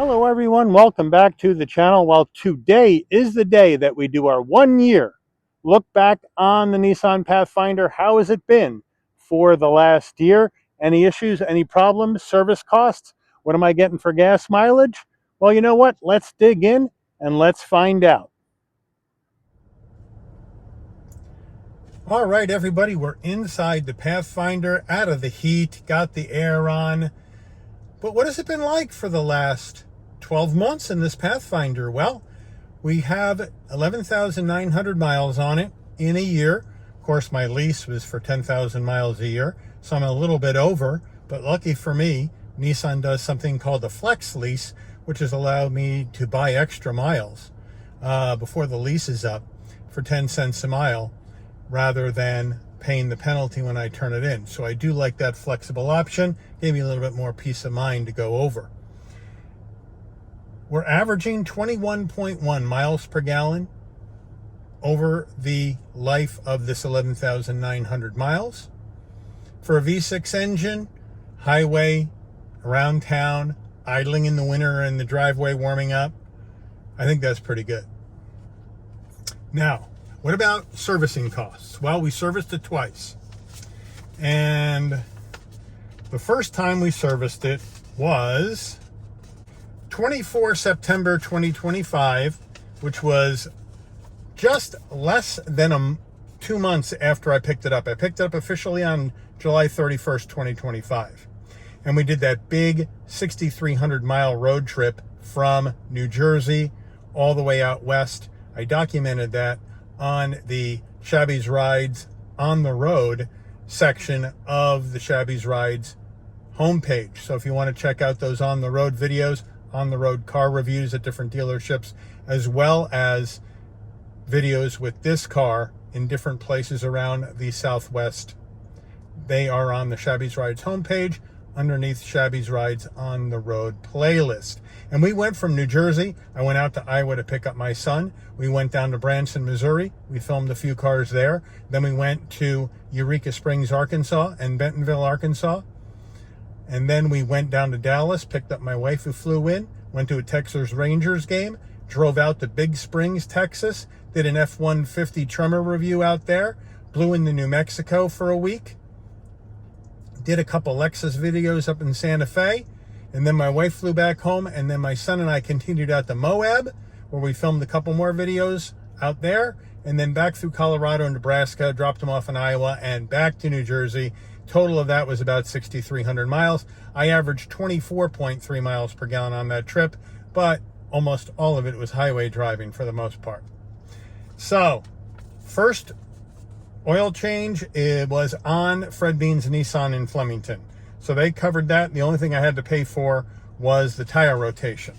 Hello everyone, welcome back to the channel. Well, today is the day that we do our 1 year look back on the Nissan Pathfinder. How has it been for the last year? Any issues, any problems, service costs? What am I getting for gas mileage? Well, you know what? Let's dig in and let's find out. All right, everybody, we're inside the Pathfinder, out of the heat, got the air on. But what has it been like for the last 12 months in this Pathfinder? Well, we have 11,900 miles on it in a year. Of course, my lease was for 10,000 miles a year, so I'm a little bit over. But lucky for me, Nissan does something called a flex lease, which has allowed me to buy extra miles before the lease is up for 10 cents a mile, rather than paying the penalty when I turn it in. So I do like that flexible option. Gave me a little bit more peace of mind to go over. We're averaging 21.1 miles per gallon over the life of this 11,900 miles. For a V6 engine, highway, around town, idling in the winter in the driveway, warming up, I think that's pretty good. Now, what about servicing costs? Well, we serviced it twice. And the first time we serviced it was 24 September 2025, which was just less than 2 months after I picked it up. I picked it up officially on July 31st, 2025. And we did that big 6,300 mile road trip from New Jersey all the way out west. I documented that on the Shabby's Rides on the Road section of the Shabby's Rides homepage. So if you want to check out those on the road videos, on the road car reviews at different dealerships, as well as videos with this car in different places around the Southwest, they are on the Shabby's Rides homepage underneath Shabby's Rides on the Road playlist. And we went from New Jersey. I went out to Iowa to pick up my son. We went down to Branson, Missouri. We filmed a few cars there. Then we went to Eureka Springs, Arkansas, and Bentonville, Arkansas. And then we went down to Dallas, picked up my wife who flew in, went to a Texas Rangers game, drove out to Big Springs, Texas, did an F-150 Tremor review out there, blew into New Mexico for a week, did a couple Lexus videos up in Santa Fe, and then my wife flew back home, and then my son and I continued out to Moab, where we filmed a couple more videos out there, and then back through Colorado and Nebraska, dropped them off in Iowa, and back to New Jersey. Total of that was about 6,300 miles. I averaged 24.3 miles per gallon on that trip, but almost all of it was highway driving for the most part. So, first oil change, it was on Fred Bean's Nissan in Flemington. So they covered that. The only thing I had to pay for was the tire rotation,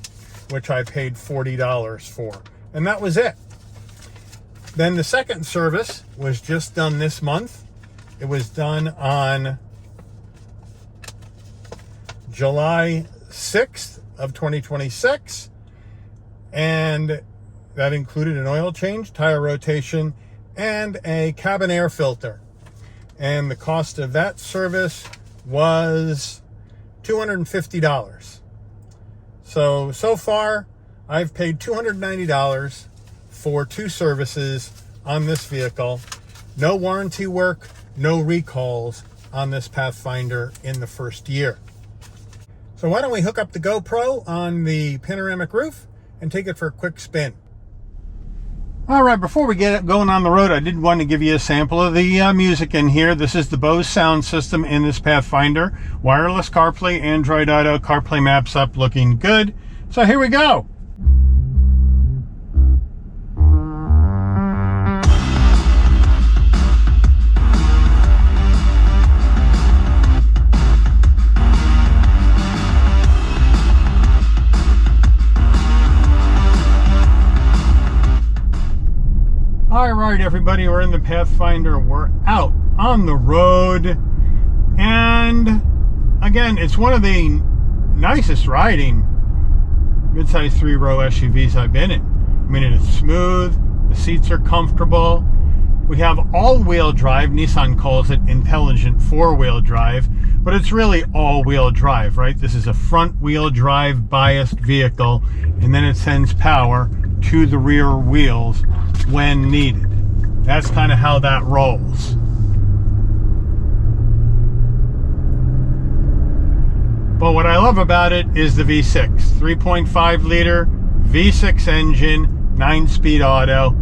which I paid $40 for. And that was it. Then the second service was just done this month. It was done on July 6th of 2026. And that included an oil change, tire rotation, and a cabin air filter. And the cost of that service was $250. So far, I've paid $290 for 2 services on this vehicle. No warranty work, no recalls on this Pathfinder in the first year. So why don't we hook up the GoPro on the panoramic roof and take it for a quick spin. All right, before we get going on the road, I did want to give you a sample of the music in here. This is the Bose sound system in this Pathfinder. Wireless CarPlay, Android Auto, CarPlay maps up, looking good. So here we go. All right, everybody, we're in the Pathfinder. We're out on the road. And again, it's one of the nicest riding mid-size 3-row SUVs I've been in. I mean, it's smooth, the seats are comfortable, We have all-wheel drive. Nissan calls it intelligent four-wheel drive, but it's really all-wheel drive, right? This is a front-wheel drive biased vehicle, and then it sends power to the rear wheels when needed. That's kind of how that rolls. But what I love about it is the V6. 3.5 liter V6 engine, 9-speed auto.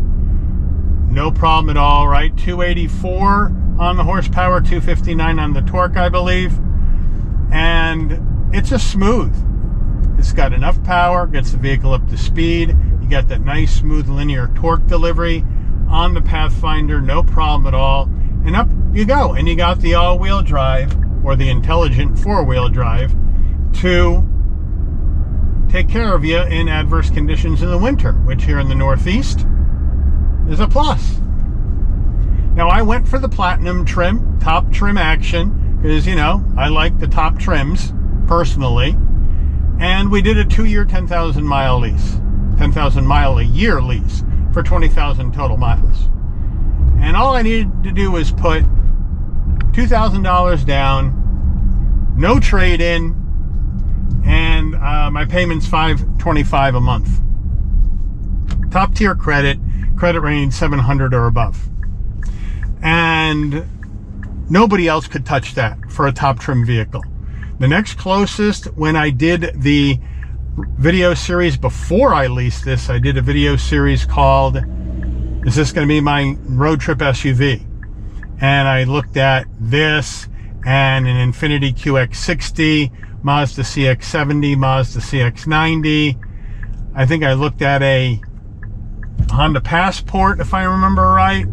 No problem at all, right? 284 on the horsepower, 259 on the torque, I believe. And it's just smooth. It's got enough power, gets the vehicle up to speed. You got that nice, smooth, linear torque delivery on the Pathfinder, no problem at all. And up you go. And you got the all-wheel drive, or the intelligent four-wheel drive, to take care of you in adverse conditions in the winter, which here in the Northeast is a plus. Now, I went for the Platinum trim, top trim action, because, you know, I like the top trims personally. And we did a 2-year, 10,000 mile lease, 10,000 mile a year lease for 20,000 total miles. And all I needed to do was put $2,000 down, no trade-in, and my payment's $525 a month. Top tier credit range 700 or above. And nobody else could touch that for a top trim vehicle. The next closest, when I did the video series before I leased this, I did a video series called, is this going to be my road trip SUV? And I looked at this and an Infiniti QX60, Mazda CX-70, Mazda CX-90. I think I looked at a Honda Passport, if I remember right.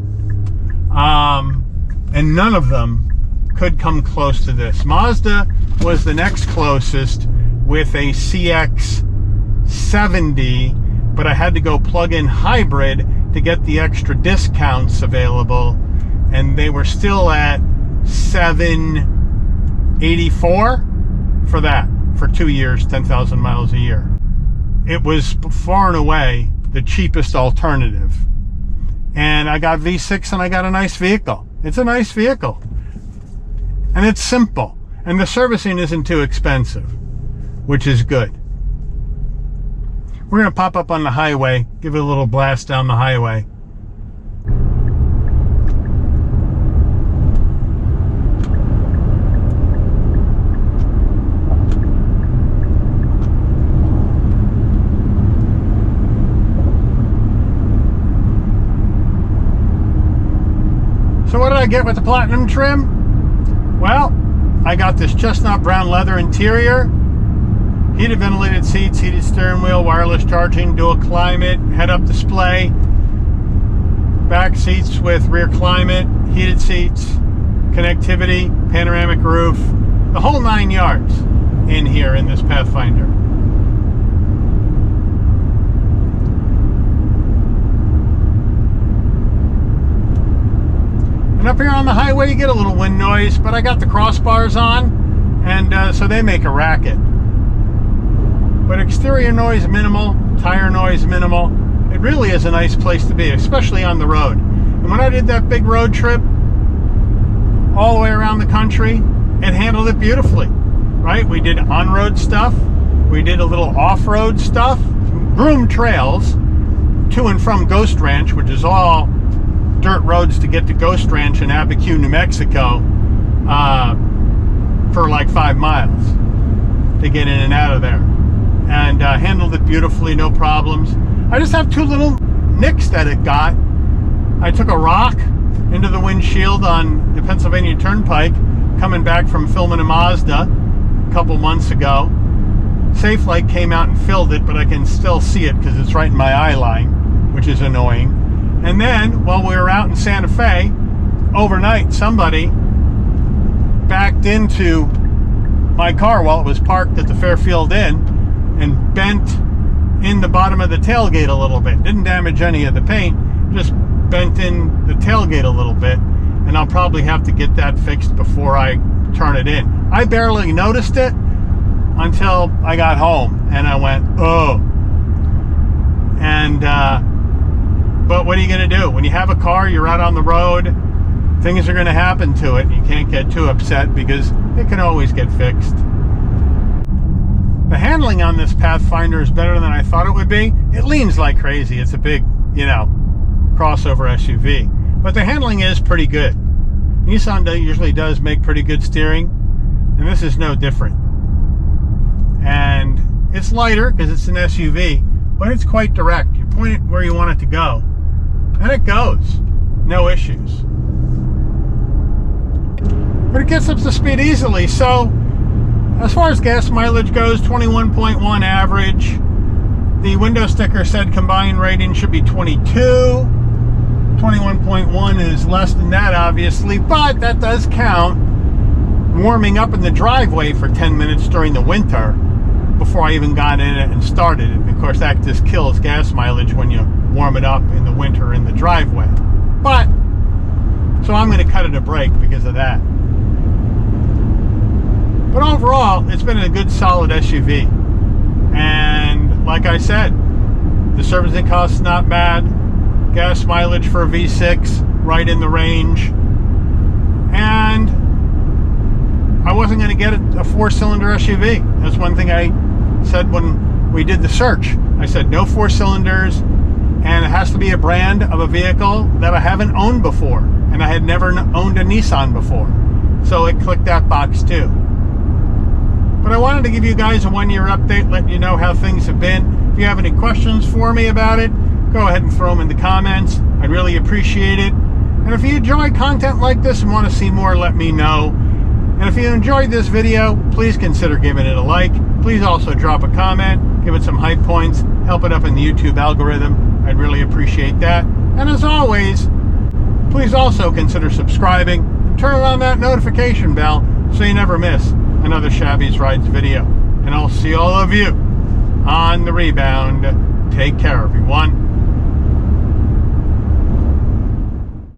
And none of them could come close to this. Mazda was the next closest with a CX-70, but I had to go plug-in hybrid to get the extra discounts available, and they were still at $784 for that, for 2 years, 10,000 miles a year. It was far and away the cheapest alternative. And I got V6 and I got a nice vehicle. It's a nice vehicle. And it's simple. And the servicing isn't too expensive, which is good. We're going to pop up on the highway, give it a little blast down the highway. So what did I get with the Platinum trim? Well, I got this chestnut brown leather interior, heated ventilated seats, heated steering wheel, wireless charging, dual climate, head-up display, back seats with rear climate, heated seats, connectivity, panoramic roof, the whole 9 yards in here in this Pathfinder. And up here on the highway, you get a little wind noise, but I got the crossbars on, and so they make a racket. But exterior noise minimal, tire noise minimal. It really is a nice place to be, especially on the road. And when I did that big road trip all the way around the country, it handled it beautifully, right? We did on-road stuff. We did a little off-road stuff, groomed trails to and from Ghost Ranch, which is all dirt roads to get to Ghost Ranch in Abiquiu, New Mexico, for like 5 miles to get in and out of there. And handled it beautifully, no problems. I just have 2 little nicks that it got. I took a rock into the windshield on the Pennsylvania Turnpike coming back from filming a Mazda a couple months ago. Safe Light came out and filled it, but I can still see it because it's right in my eye line, which is annoying. And then, while we were out in Santa Fe, overnight, somebody backed into my car while it was parked at the Fairfield Inn and bent in the bottom of the tailgate a little bit. Didn't damage any of the paint, just bent in the tailgate a little bit. And I'll probably have to get that fixed before I turn it in. I barely noticed it until I got home and I went, oh. And But what are you going to do? When you have a car, you're out on the road, things are going to happen to it. You can't get too upset because it can always get fixed. The handling on this Pathfinder is better than I thought it would be. It leans like crazy. It's a big, crossover SUV. But the handling is pretty good. Nissan usually does make pretty good steering, and this is no different. And it's lighter because it's an SUV, but it's quite direct. You point it where you want it to go, and it goes. No issues. But it gets up to speed easily. So as far as gas mileage goes, 21.1 average. The window sticker said combined rating should be 22. 21.1 is less than that, obviously, but that does count warming up in the driveway for 10 minutes during the winter before I even got in it and started it. Of course, that just kills gas mileage when you warm it up in the winter in the driveway. But, so I'm going to cut it a break because of that. But overall, it's been a good, solid SUV. And like I said, the servicing cost is not bad. Gas mileage for a V6, right in the range. And I wasn't going to get a 4-cylinder SUV. That's one thing I said when we did the search. I said no 4 cylinders, and it has to be a brand of a vehicle that I haven't owned before. And I had never owned a Nissan before. So it clicked that box too. But I wanted to give you guys a 1-year update, let you know how things have been. If you have any questions for me about it, go ahead and throw them in the comments. I'd really appreciate it. And if you enjoy content like this and want to see more, let me know. And if you enjoyed this video, please consider giving it a like. Please also drop a comment, give it some hype points, help it up in the YouTube algorithm. I'd really appreciate that. And as always, please also consider subscribing and turn on that notification bell so you never miss another Shabby's Rides video. And I'll see all of you on the rebound. Take care, everyone.